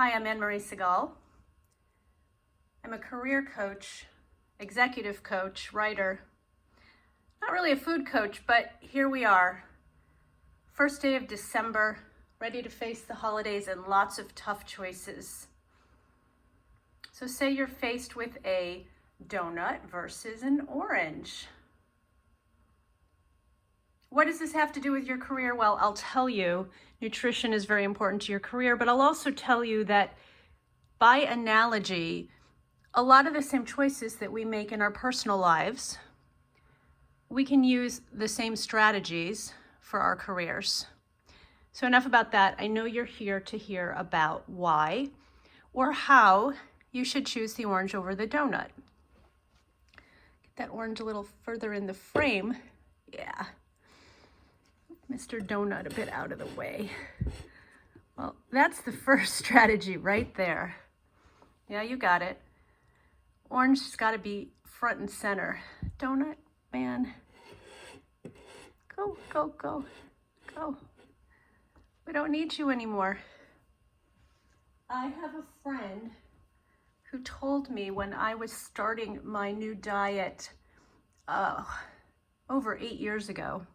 Hi, I'm Anne-Marie Segal. I'm a career coach, executive coach, writer. Not really a food coach, but here we are. First day of December, ready to face the holidays and lots of tough choices. So say you're faced with a donut versus an orange. What does this have to do with your career? Well, I'll tell you, nutrition is very important to your career, but I'll also tell you that by analogy, a lot of the same choices that we make in our personal lives, we can use the same strategies for our careers. So enough about that. I know you're here to hear about why or how you should choose the orange over the donut. Get that orange a little further in the frame. Yeah. Mr. Donut a bit out of the way. Well, that's the first strategy right there. Yeah, you got it. Orange has got to be front and center. Donut, man. Go, go, go, go. We don't need you anymore. I have a friend who told me when I was starting my new diet over 8 years ago,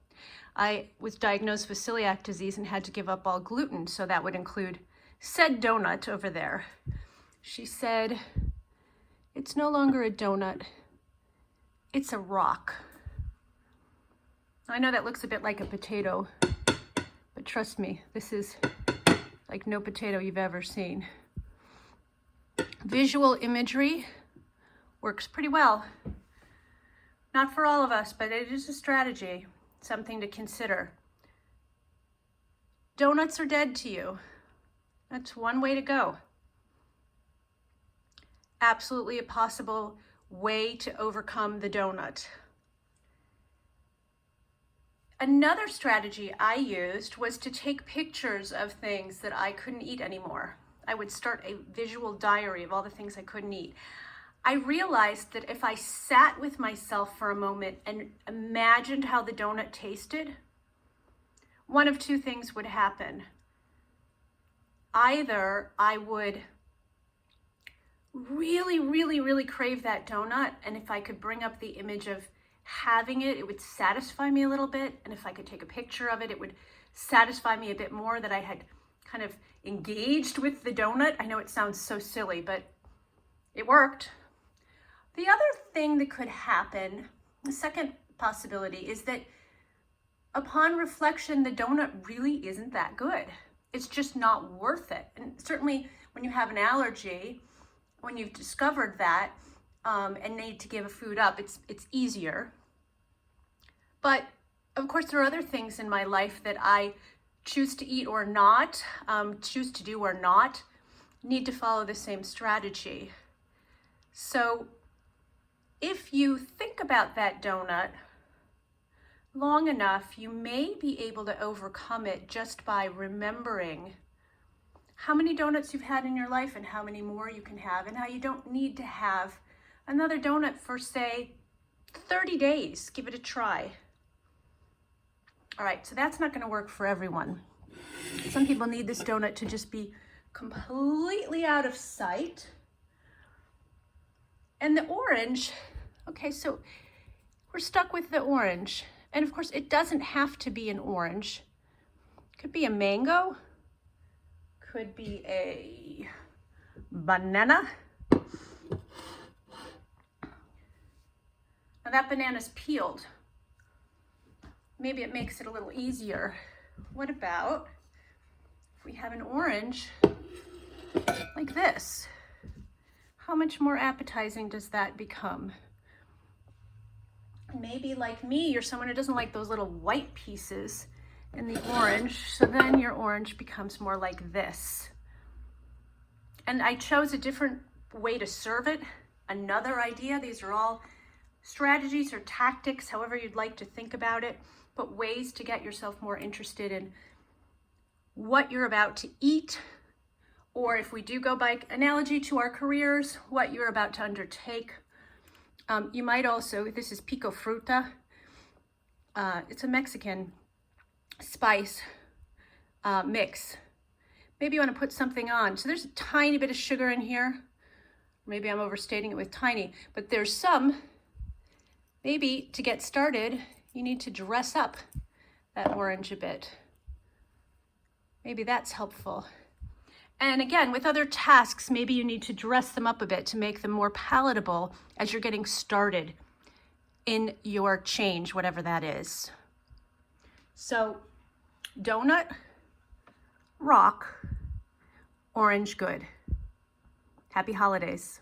I was diagnosed with celiac disease and had to give up all gluten, so that would include said donut over there. She said, "It's no longer a donut, it's a rock." I know that looks a bit like a potato, but trust me, this is like no potato you've ever seen. Visual imagery works pretty well. Not for all of us, but it is a strategy, something to consider. Donuts are dead to you. That's one way to go. Absolutely a possible way to overcome the donut. Another strategy I used was to take pictures of things that I couldn't eat anymore. I would start a visual diary of all the things I couldn't eat. I realized that if I sat with myself for a moment and imagined how the donut tasted, one of two things would happen. Either I would really crave that donut, and if I could bring up the image of having it, it would satisfy me a little bit, and if I could take a picture of it, it would satisfy me a bit more that I had kind of engaged with the donut. I know it sounds so silly, but it worked. The other thing that could happen, the second possibility, is that upon reflection, the donut really isn't that good. It's just not worth it. And certainly when you have an allergy, when you've discovered that and need to give a food up, it's easier. But of course, there are other things in my life that I choose to eat or not, choose to do or not, need to follow the same strategy. So if you think about that donut long enough, you may be able to overcome it just by remembering how many donuts you've had in your life and how many more you can have, and how you don't need to have another donut for, say, 30 days. Give it a try. All right, so that's not going to work for everyone. Some people need this donut to just be completely out of sight. And the orange, okay, so we're stuck with the orange. And of course, it doesn't have to be an orange. It could be a mango. Could be a banana. Now that banana's peeled. Maybe it makes it a little easier. What about if we have an orange like this? How much more appetizing does that become? Maybe like me, you're someone who doesn't like those little white pieces in the orange, so then your orange becomes more like this. And I chose a different way to serve it. Another idea, these are all strategies or tactics, however you'd like to think about it, but ways to get yourself more interested in what you're about to eat, or if we do go by analogy to our careers, what you're about to undertake. You might also, this is pico fruta. It's a Mexican spice mix. maybe you want to put something on. So there's a tiny bit of sugar in here. Maybe I'm overstating it with tiny, but there's some. Maybe to get started, you need to dress up that orange a bit. Maybe that's helpful. And again, with other tasks, maybe you need to dress them up a bit to make them more palatable as you're getting started in your change, whatever that is. So donut, rock, orange good. Happy holidays.